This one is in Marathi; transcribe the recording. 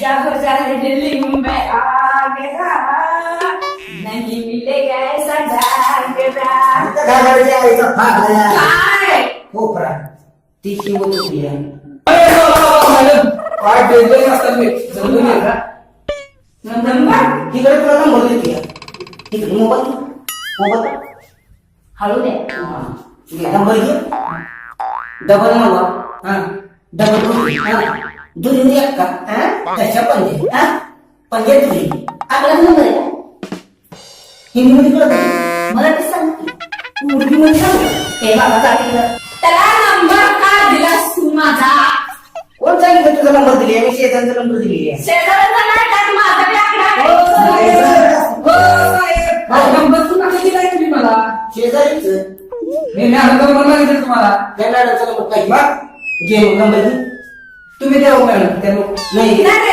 जब जाए दिल्ली में आ गया नहीं मिलेगा ऐसा जागरा काय कोपरा ती किंमत होती आहे. काय डेंजर असतात मी समजून घे का नंबर तिकडे तुला नंबर देते तिकडे मोबाईल हळू द्या नंबर घे डबल नंबर हा डबल दुरी एक का त्याच्या पंजे दुरी आपला नंबर आहे का हिंदी मध्ये कळत मराठी सांग उर्दू मध्ये सांग हे बाबा जातीला त्याला नंबर का दिलास तू माझा कोण सांगितलं तुझा नंबर दिली मी शेजारचा नंबर दिली आहे शेजाऱ्याचा नाही त्यात माझा बी आकडा आहे. नंबर तू नका दिलाय तुम्ही मला शेजारीच मी मॅडम नंबर मागितलं तुम्हाला त्या मॅडमचा नंबर पाहिजे घे नंबर घे तुम्ही द्या मॅडम त्या नाही नाही